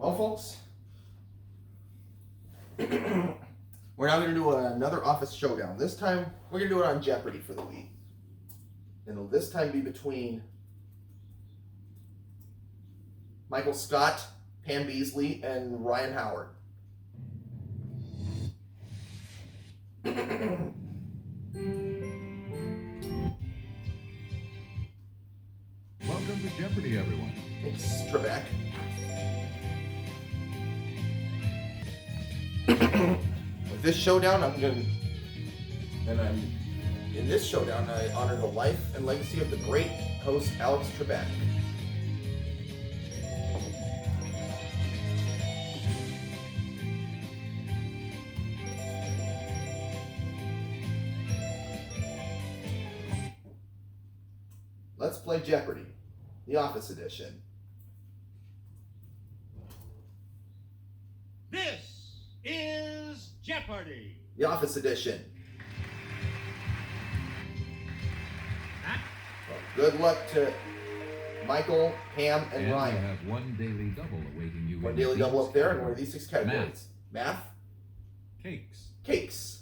Well, folks, we're now going to do another office showdown. This time, we're going to do it on Jeopardy for the week. And it'll this time be between Michael Scott, Pam Beasley, and Ryan Howard. Welcome to Jeopardy, everyone. Thanks, Trebek. With this showdown, in this showdown, I honor the life and legacy of the great host, Alex Trebek. Let's play Jeopardy, the Office Edition. This is Jeopardy! The Office Edition. Well, good luck to Michael, Pam, and Ryan. You have one daily double awaiting you. One daily double up there, and one of these 6 categories. Math. Cakes. Cakes.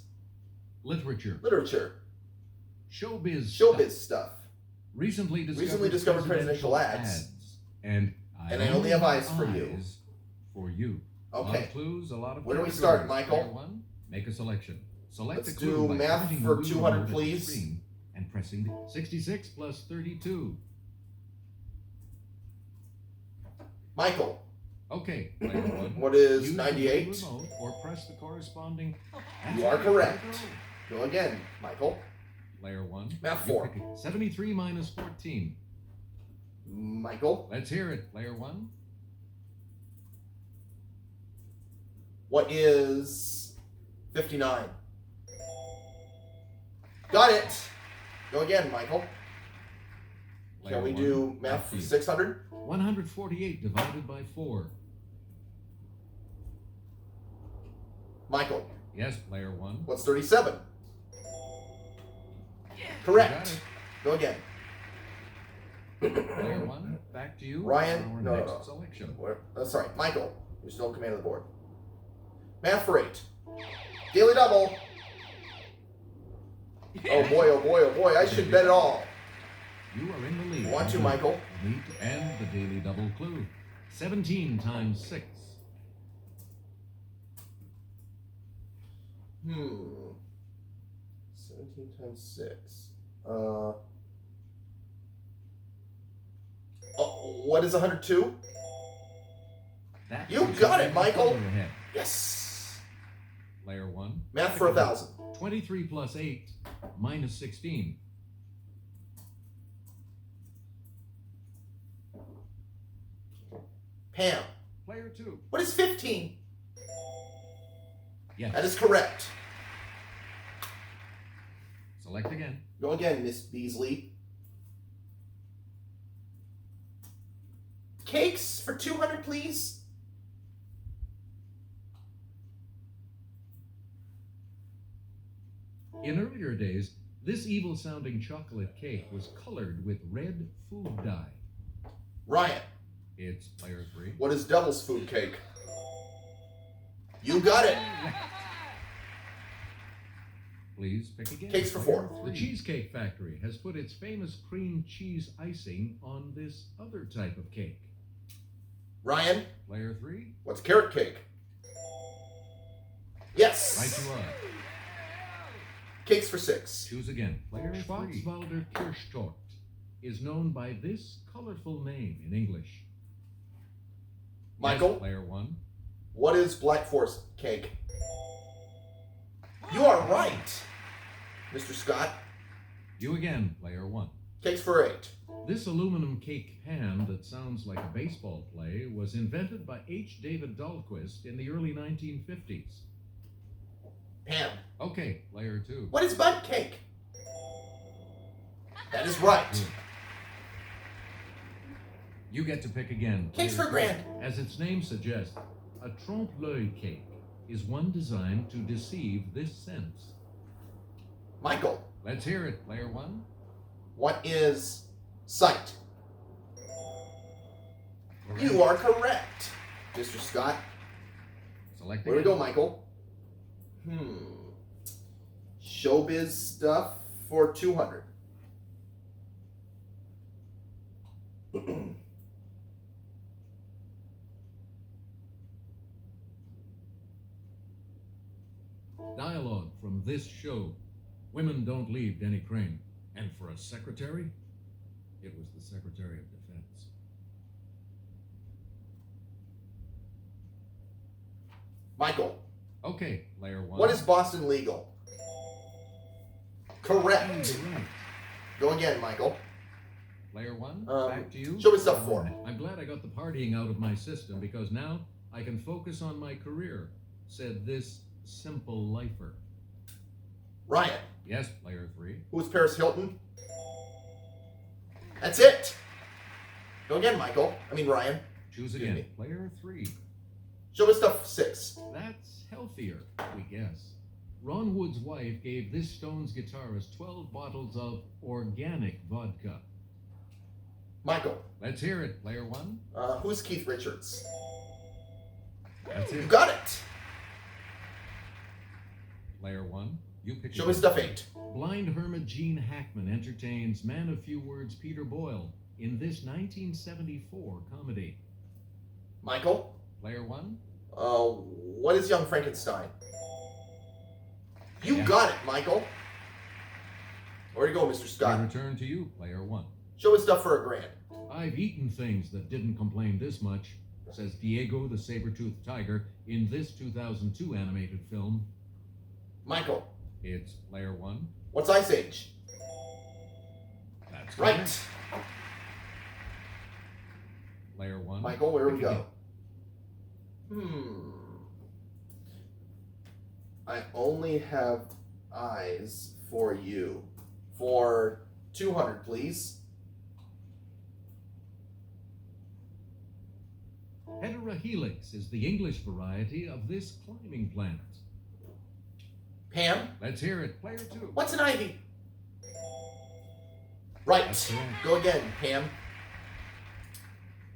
Literature. Literature. Showbiz stuff. Recently discovered presidential ads. And I only have eyes for you. For you. Okay. A lot of clues, a lot of Where do we start, categories. Michael? Player one, make a selection. Select Let's a clue do by math pointing for the wheel 200, over the please. screen and pressing 66 plus 32. Michael. Okay, player one. What is Use the 98? remote or press the corresponding. You are correct. Go again, Michael. Player one. Math You 4. pick it. 73 minus 14. Michael. Let's hear it, player one. What is 59? Got it. Go again, Michael. Player Can we one. do math for 600? 148 divided by 4. Michael. Yes, player one. What's 37? You got Correct. it. Go again. Player one, back to you. Ryan. for our No. next selection. Sorry, Michael. You're still in command of the board. Math for 8. Daily double. Oh boy, oh boy, oh boy. I should bet it all. You are in the lead. 1, 2, Michael. Meet and the daily double clue. 17 times 6. 17 times 6. What is 102? That You is got a it, Michael. color ahead. Yes. Player one. Math for 1,000. 23 plus 8 minus 16. Pam. Player two. What is 15? Yes. That is correct. Select again. Go again, Miss Beasley. Cakes for 200, please. In earlier days, this evil-sounding chocolate cake was colored with red food dye. Ryan. It's player three. What is Devil's Food Cake? You got it. Please pick again. Cakes for Player 4. The Cheesecake Factory has put its famous cream cheese icing on this other type of cake. Ryan. Player three. What's carrot cake? Yes. Right you are. Cakes for 6. Choose again. Player three. Schwarzwälder Kirschtorte is known by this colorful name in English. Michael. Yes, player one. What is Black Forest cake? You are right, Mr. Scott. You again, player one. Cakes for 8. This aluminum cake pan that sounds like a baseball play was invented by H. David Dahlquist in the early 1950s. Pam. Okay, player two. What is bud cake? That is right. Good. You get to pick again. Cakes for player grand. three. As its name suggests, a trompe-l'oeil cake is one designed to deceive this sense. Michael. Let's hear it, player one. What is sight? You are correct. Mr. Scott. Select Where we again. go, Michael? Showbiz stuff for 200. Dialogue from this show. Women don't leave Denny Crane. And for a secretary, it was the Secretary of Defense. Michael, Okay, layer 1. what is Boston legal? Correct. Right. Go again, Michael. Layer 1, Um, back to you. show me stuff 4. I'm glad I got the partying out of my system because now I can focus on my career, said this simple lifer. Ryan, Yes, layer 3. who is Paris Hilton? That's it. Go again, Michael. Ryan. Choose Excuse again. me. Layer 3. Show me stuff 6. That's healthier, we guess. Ron Wood's wife gave this Stones guitarist 12 bottles of organic vodka. Michael, Let's hear it, layer 1. who's Keith Richards? That's You it. got it. Layer 1. You pick Show it me up. stuff 8. Blind hermit Gene Hackman entertains man of few words Peter Boyle in this 1974 comedy. Michael, Layer 1. what is Young Frankenstein? You Yeah. got it, Michael. Where to go, Mr. I Scott? return to you, layer 1. Show me stuff for $1,000. I've eaten things that didn't complain this much, says Diego the saber-toothed tiger in this 2002 animated film. Michael, It's layer 1. what's Ice Age? That's Right. correct. Layer 1. Michael, where we Pick go? again. I only have eyes for you. For 200, please. Heterohelix is the English variety of this climbing plant. Pam, Let's hear it, player 2. what's an ivy? Right. That's correct. Go again, Pam.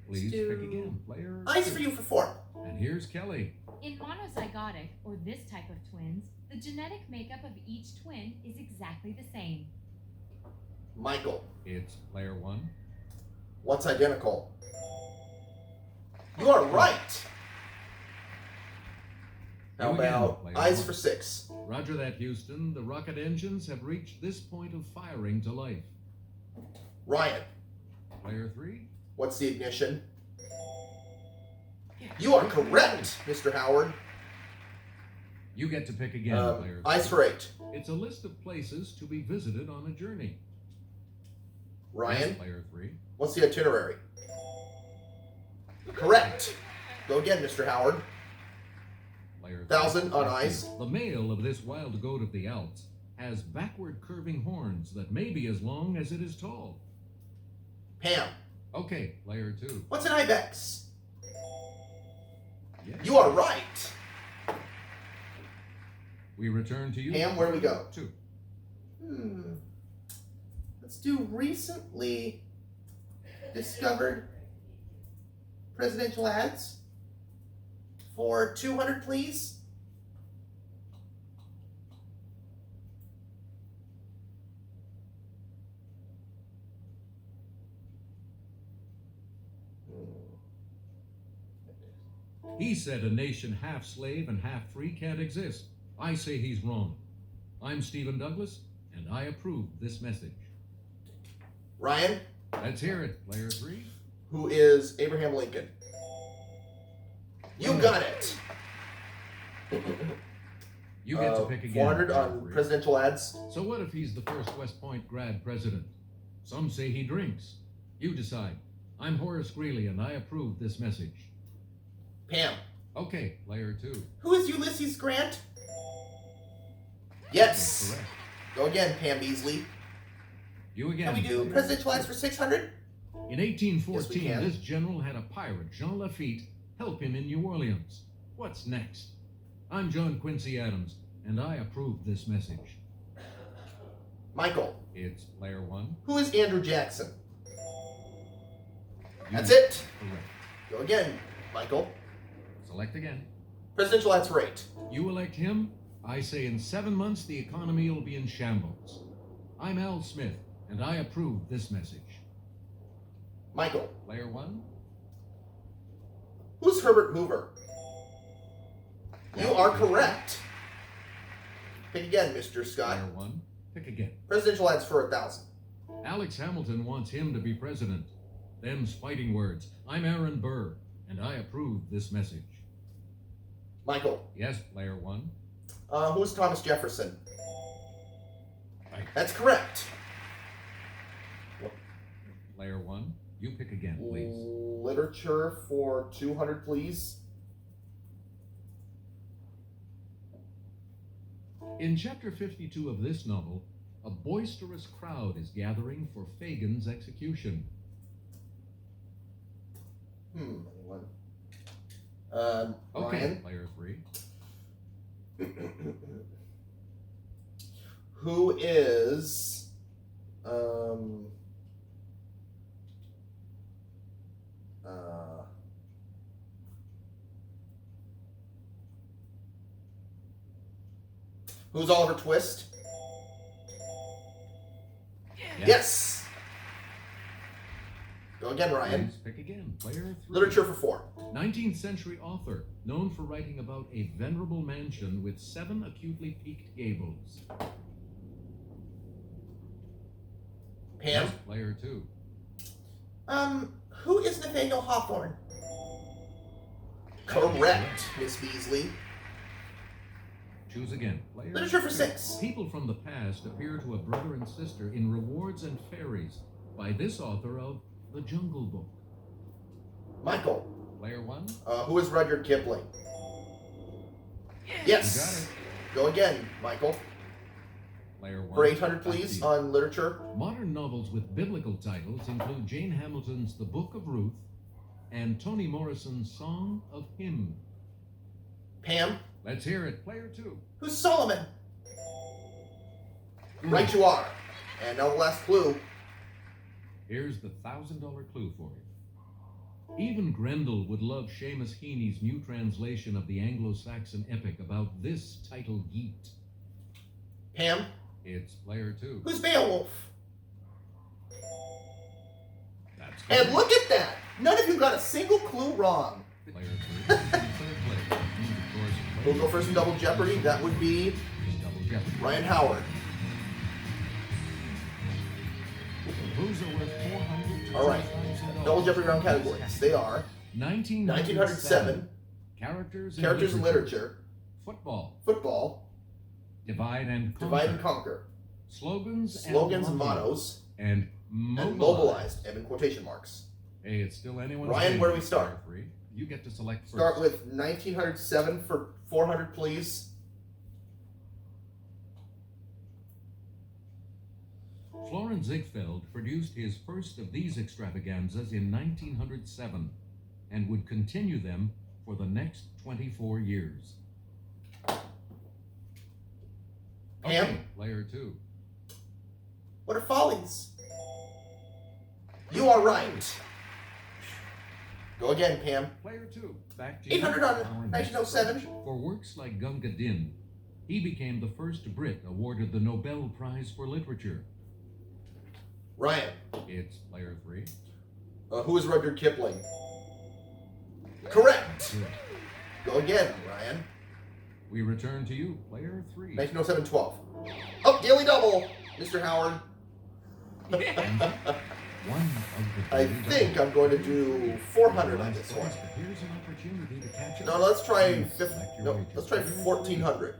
Please do pick again, player Eyes 2. for you for 4. And here's Kelly. In monozygotic, or this type of twins, the genetic makeup of each twin is exactly the same. Michael, It's player 1. what's identical? You are right. How You again, about player eyes 1. for 6? Roger that, Houston. The rocket engines have reached this point of firing to life. Ryan, Player 3. what's the ignition? You are correct, Mr. Howard. You get to pick again, player 3. Eyes for 8. It's a list of places to be visited on a journey. Ryan, Yes, player 3. what's the itinerary? Correct. Go again, Mr. Howard. Player 1,000 on 3. eyes. The male of this wild goat of the Alps has backward curving horns that may be as long as it is tall. Pam, Okay, player 2. what's an ibex? Yes. You are right. We return to you. Pam, where do we go? 2. Let's do recently discovered presidential ads for 200, please. He said a nation half slave and half free can't exist. I say he's wrong. I'm Stephen Douglas, and I approve this message. Ryan, Let's hear it, player 3. who is Abraham Lincoln? You got it. You get to pick again. 400 player on 3. presidential ads. So what if he's the first West Point grad president? Some say he drinks. You decide. I'm Horace Greeley, and I approve this message. Pam, Okay, player 2. who is Ulysses Grant? Yes. Correct. Go again, Pam Beasley. You again. Can we do player presidential ads for 600? In 1814, Yes, we can. this general had a pirate, Jean Lafitte, help him in New Orleans. What's next? I'm John Quincy Adams, and I approve this message. Michael, It's player 1. who is Andrew Jackson? You That's it. Correct. Go again, Michael. Select again. Presidential answer 8. You elect him, I say in 7 months the economy will be in shambles. I'm Al Smith, and I approve this message. Michael. Player 1. Who's Herbert Hoover? You are correct. Pick again, Mr. Scott. Player 1. Pick again. Presidential ads for 1,000. Alex Hamilton wants him to be president. Them's fighting words. I'm Aaron Burr, and I approve this message. Michael. Yes, player 1. Who's Thomas Jefferson? Right. That's correct. Player 1. You pick again, please. Literature for 200, please. In chapter 52 of this novel, a boisterous crowd is gathering for Fagin's execution. Anyone? Okay, Ryan. player 3. Who is who's Oliver Twist? Yes. Go again, Ryan. Please pick again. Player 3. Literature for 4. 19th century author, known for writing about a venerable mansion with 7 acutely peaked gables. Pam. Yes, player 2. Who is Nathaniel Hawthorne? Correct, Miss Beasley. Choose again. Player Literature for 2. 6. People from the past appear to a brother and sister in Rewards and Fairies by this author of The Jungle Book. Michael. Player 1. Who is Rudyard Kipling? Yes. You got it. Go again, Michael. Player 1. For 800, Back to please, you. on literature. Modern novels with biblical titles include Jane Hamilton's The Book of Ruth and Toni Morrison's Song of Him. Pam. Let's hear it. Player 2. Who's Solomon? Right you are. And now the last clue. Here's the $1,000 clue for you. Even Grendel would love Seamus Heaney's new translation of the Anglo-Saxon epic about this title geet. Pam. It's player 2. Who's Beowulf? That's And correct. look at that. None of you got a single clue wrong. Player 3. In third place. That means, of course, Who'll go first in Double Jeopardy? That would be Double Jeopardy. Ryan Howard. Clues are worth $400 to All right. $2,000. Double Jeopardy round categories. They are 1907, Characters characters in literature, Football. football, Divide and Conquer. divide and conquer, Slogans and mottos, And and mobilized. mobilized, and in quotation marks. Hey, it's still anyone's Ryan, game. where do we start? Player 3. You get to select first. Start with 1907 for 400, please. Florin Ziegfeld produced his first of these extravaganzas in 1907 and would continue them for the next 24 years. Pam? Okay, player 2. What are follies? You are right. Go again, Pam. Player 2. Back to you. 800 on Our next 1907. For works like Gunga Din, he became the first Brit awarded the Nobel Prize for Literature. Ryan. It's player 3. Who is Rudyard Kipling? Correct. Good. Go again, Ryan. We return to you, player 3. 1907, 12. Oh, Daily Double, Mr. Howard. One of the I daily think double. I'm going to do 400 on this one. But here's an opportunity to catch up. No, let's try Please select your wager. let's try 1400.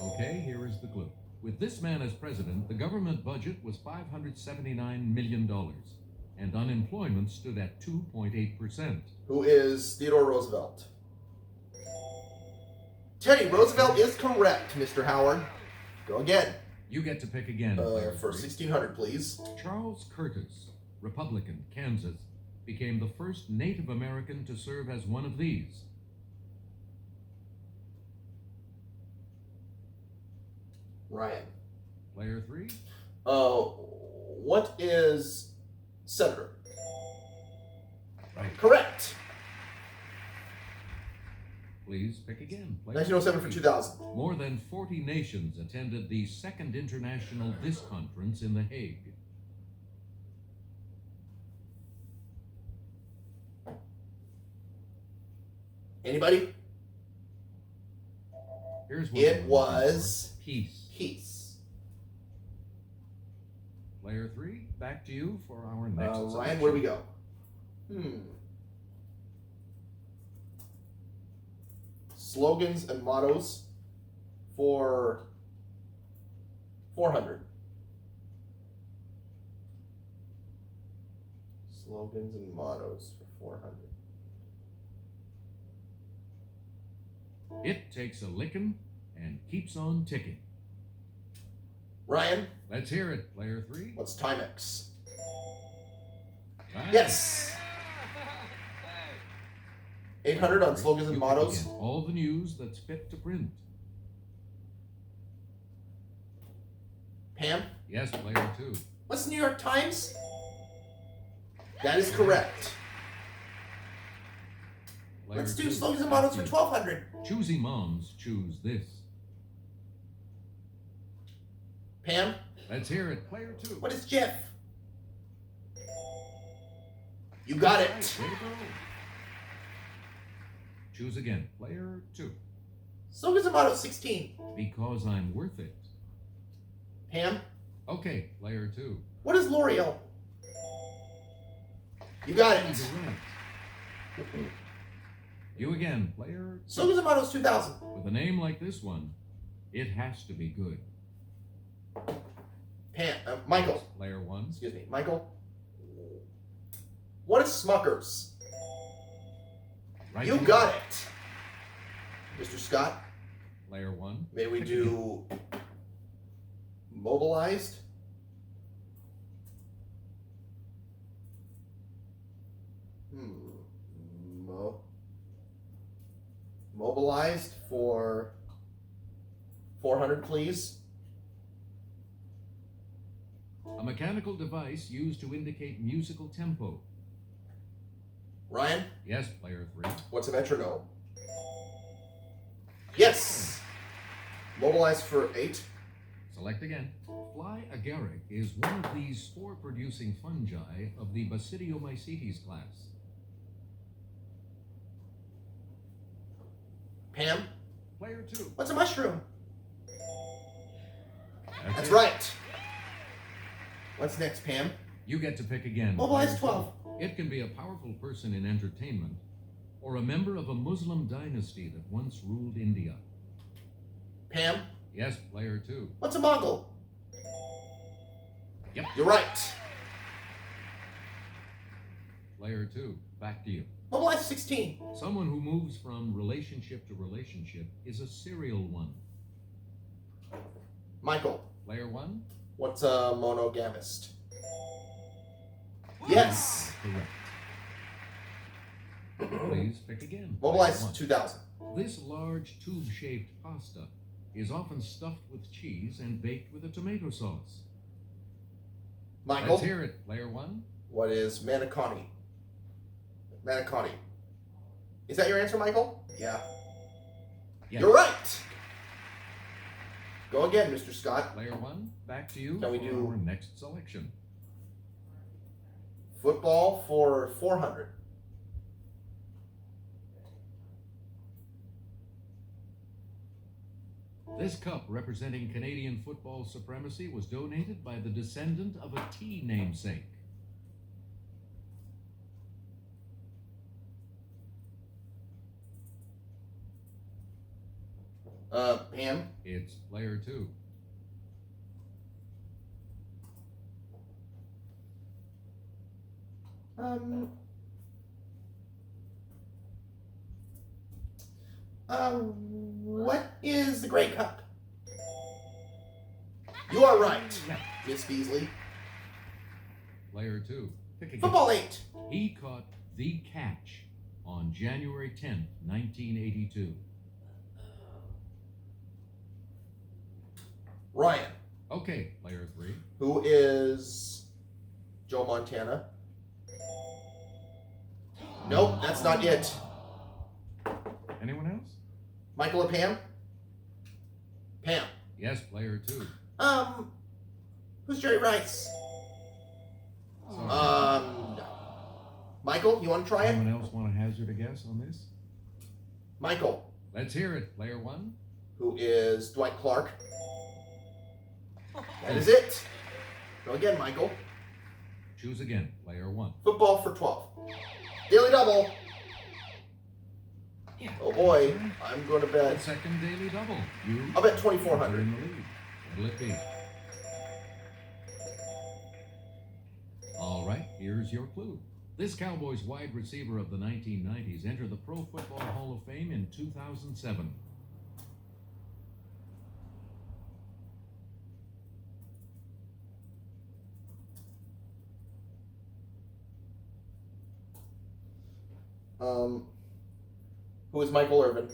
Okay, here is the clue. With this man as president, the government budget was $579 million, and unemployment stood at 2.8%. Who is Theodore Roosevelt? Teddy Roosevelt is correct, Mr. Howard. Go again. You get to pick again, player For 3. 1600, please. Charles Curtis, Republican, Kansas, became the first Native American to serve as one of these. Ryan. Player 3. What is senator? Right. Correct. Please pick again. Player 1907 for 2000. More than 40 nations attended the Second International Disc Conference in The Hague. Anybody? Here's what It we're was looking for. Peace. Peace. Player 3, back to you for our next Ryan, selection. where do we go? Slogans and mottos for 400. Slogans and mottos for 400. It takes a lickin' and keeps on ticking. Ryan, Let's hear it, player 3. what's Timex? Right. Yes. 800 on slogans and You pick mottos. again. All the news that's fit to print. Pam, Yes, player 2. what's New York Times? That is correct. Player Let's do 2, slogans and back mottos to for you. 1200. Choosy moms choose this. Pam, Let's hear it, player 2. what is Jeff? You got Right, it. way to go. Choose again, player 2. Slogans and mottos 16. Because I'm worth it. Pam, Okay, player 2. what is L'Oreal? You got You're it. right. You again, player 2. Slogans and mottos 2000. With a name like this one, it has to be good. Michael, Player 1. excuse me, Michael. What is Smuckers? Right You to got it. Mr. Scott, Player 1. may we do mobilized? Mobilized for 400, please. A mechanical device used to indicate musical tempo. Ryan, Yes, player 3. what's a metronome? Yes. Mobilized for 8. Select again. Fly agaric is one of the spore-producing fungi of the Basidiomycetes class. Pam, Player 2. what's a mushroom? That's it. right. What's next, Pam? You get to pick again. Mobilize Player 12. 2. It can be a powerful person in entertainment or a member of a Muslim dynasty that once ruled India. Pam, Yes, player 2. what's a Mongol? Yep. You're right. Player 2. Back to you. Mobilize 16. Someone who moves from relationship to relationship is a serial one. Michael, Player 1. what's a monogamist? Yes. Correct. Please pick again. Mobilize Player 1. 2000. This large tube-shaped pasta is often stuffed with cheese and baked with a tomato sauce. Michael, Let's hear it, player 1. what is manicotti? Manicotti. Is that your answer, Michael? Yeah. Yes. You're right. Go again, Mr. Scott. Player 1, back to you Can we for do- our next selection. Football for 400. This cup representing Canadian football supremacy was donated by the descendant of a tea namesake. Pam, It's player 2. what is the Grey Cup? You are right, Miss Beasley. Player 2. Pick again. Football 8. He caught the catch on January 10th, 1982. Ryan, Okay, player 3. who is Joe Montana? Nope, that's not it. Anyone else? Michael or Pam? Pam. Yes, player 2. Who's Jerry Rice? Sorry. Michael, you want to try it? Anyone else want to hazard a guess on this? Michael, Let's hear it, player 1. who is Dwight Clark. That is it. Go again, Michael. Choose again, player 1. Football for 12. Daily double. Yeah. Oh boy, I'm going to The bet. second daily double. You I'll bet are 2,400. in the lead. What'll it be? All right, here's your clue. This Cowboys wide receiver of the 1990s entered the Pro Football Hall of Fame in 2007. Who is Michael Irvin?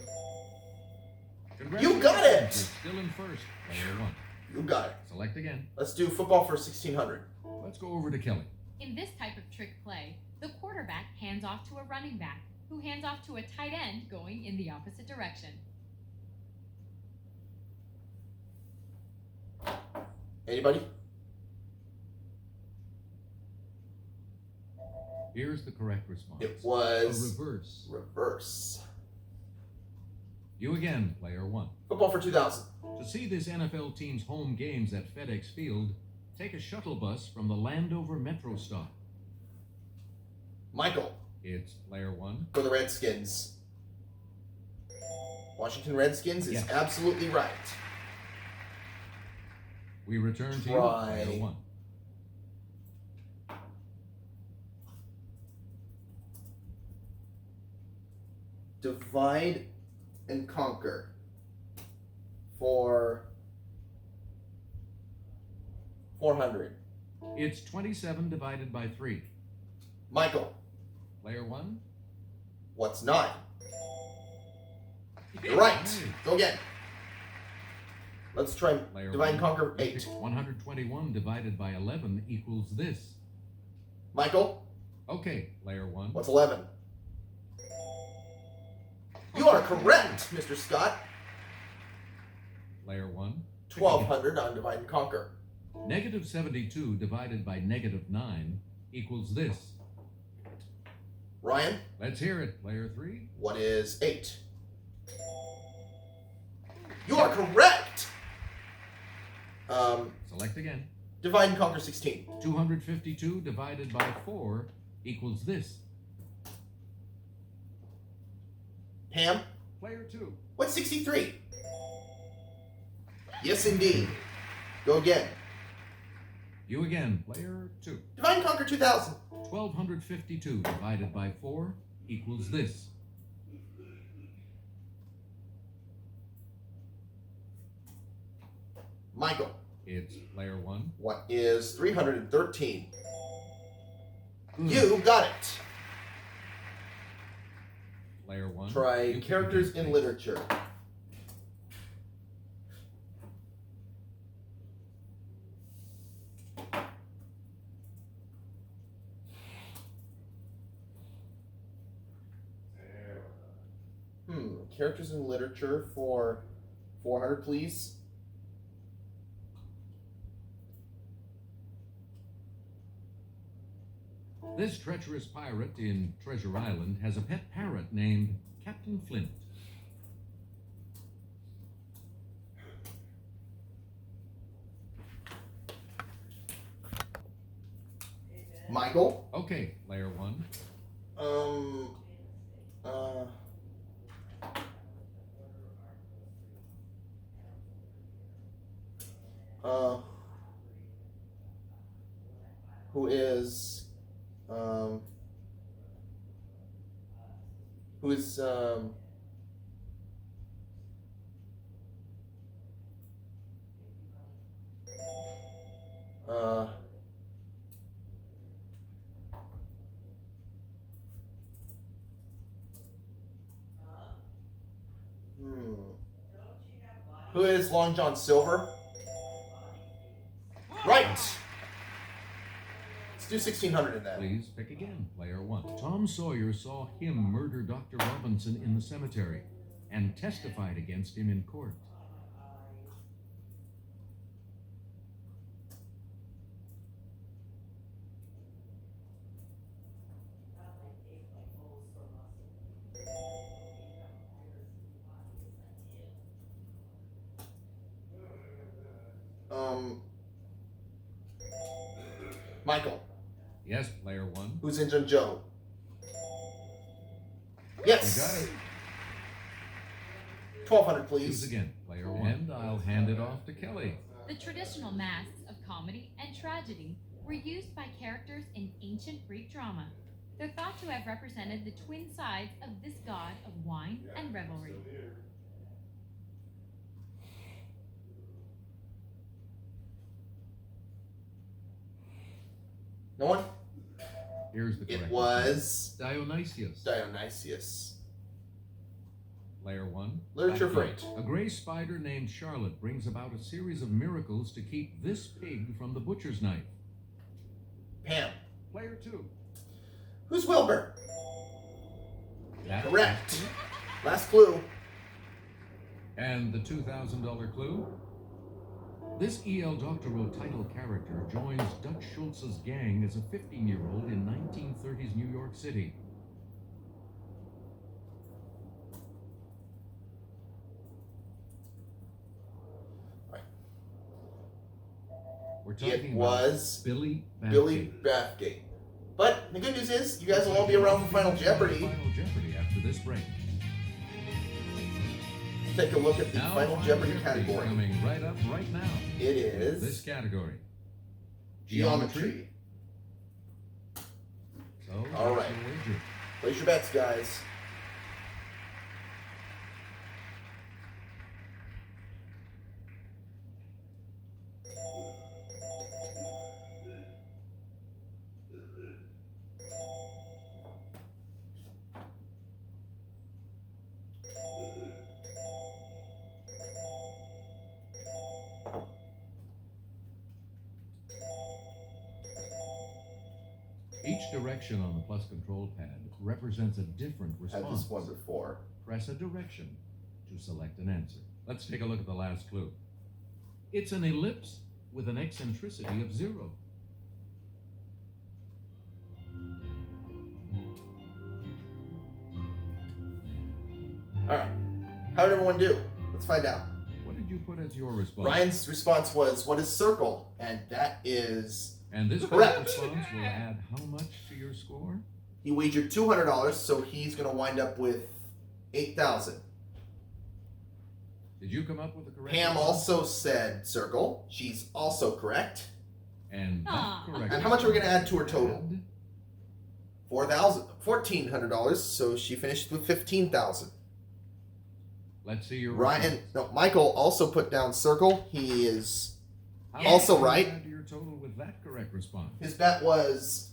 Congratulations, You got it! You're still in first, player 1. You got it. Select again. Let's do football for 1,600. Let's go over to Kelly. In this type of trick play, the quarterback hands off to a running back, who hands off to a tight end going in the opposite direction. Anybody? Here's the correct response. It A was reverse. reverse. You again, player 1. Football for 2,000. To see this NFL team's home games at FedEx Field, take a shuttle bus from the Landover Metro stop. Michael, It's player 1. for the Redskins. Washington Redskins is Yes. absolutely right. We return to you, Try. player 1. Divide and conquer for 400. It's 27 divided by 3. Michael, Player 1. what's 9? You're right. Hey. Go again. Let's try Player divide and 1. conquer You 8. picked 121 divided by 11 equals this. Michael, Okay, player 1. what's 11? You are correct, Mr. Scott. Player 1. 1,200 on divide and conquer. Negative 72 divided by negative 9 equals this. Ryan, Let's hear it, player 3. what is 8? You are correct. Select again. Divide and conquer 16. 252 divided by 4 equals this. Pam, Player 2. what's 63? Yes, indeed. Go again. You again, player 2. Divide and conquer 2,000. 1252 divided by 4 equals this. Michael, It's player 1. what is 313? Good. You got it. Player 1. Try You pick characters again, in please. literature. Characters in literature for 400, please. This treacherous pirate in Treasure Island has a pet parrot named Captain Flint. Michael. Okay, player 1. Who is, who is, who is Long John Silver? Right. Let's do 1,600 in that. Please pick again, player 1. Tom Sawyer saw him murder Dr. Robinson in the cemetery. and testified against him in court. Michael. Yes, player one. Who's Injun Joe? You Yes. got it. 1,200, Choose please. again, player one. And I'll hand it off to Kelly. The traditional masks of comedy and tragedy were used by characters in ancient Greek drama. They're thought to have represented the twin sides of this god of wine and revelry. No one? Here's the correct It was Dionysius. Dionysius. Player one. Literature Back for in. 8. A gray spider named Charlotte brings about a series of miracles to keep this pig from the butcher's knife. Pam. Player two. Who's Wilbur? That's Correct. Last clue. And the $2,000 clue? This E.L. Doctorow title character joins Dutch Schultz's gang as a 15-year-old in 1930s New York City. We're talking It was about Billy Bathgate. Billy Bathgate. But the good news is, you guys will all be around for Final Jeopardy. Final Jeopardy after this break. Take a look at the Now, Final Jeopardy Jeopardy's category. coming right up right now. It This is category. geometry. So, All what's right. your wager? Place your bets, guys. Each direction on the plus control pad represents a different Had response. this one before. Press a direction to select an answer. Let's take a look at the last clue. It's an ellipse with an eccentricity of 0. All right. How did everyone do? Let's find out. What did you put as your response? Ryan's response was, "What is circle?" And that is And this correct. response will add how much to your score? He wagered $200, so he's going to wind up with 8,000. Did you come up with the correct Pam response? also said circle. She's also correct. And that Aw. correct And how much are we gonna add to her response total? had $1,400, so she finished with 15,000. Let's see your Ryan, response. no, Michael also put down circle. He is How also much did you right. add to your total with that correct response? His bet was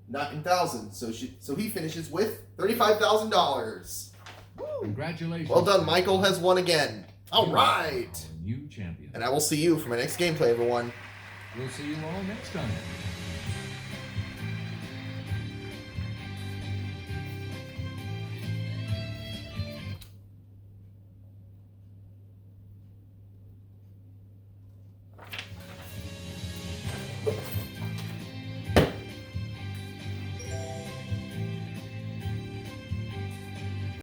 9,000, so he finishes with $35,000. Congratulations. Well done, Michael has won again. All You are right, our new champion. and I will see you for my next gameplay, everyone. We'll see you all next time.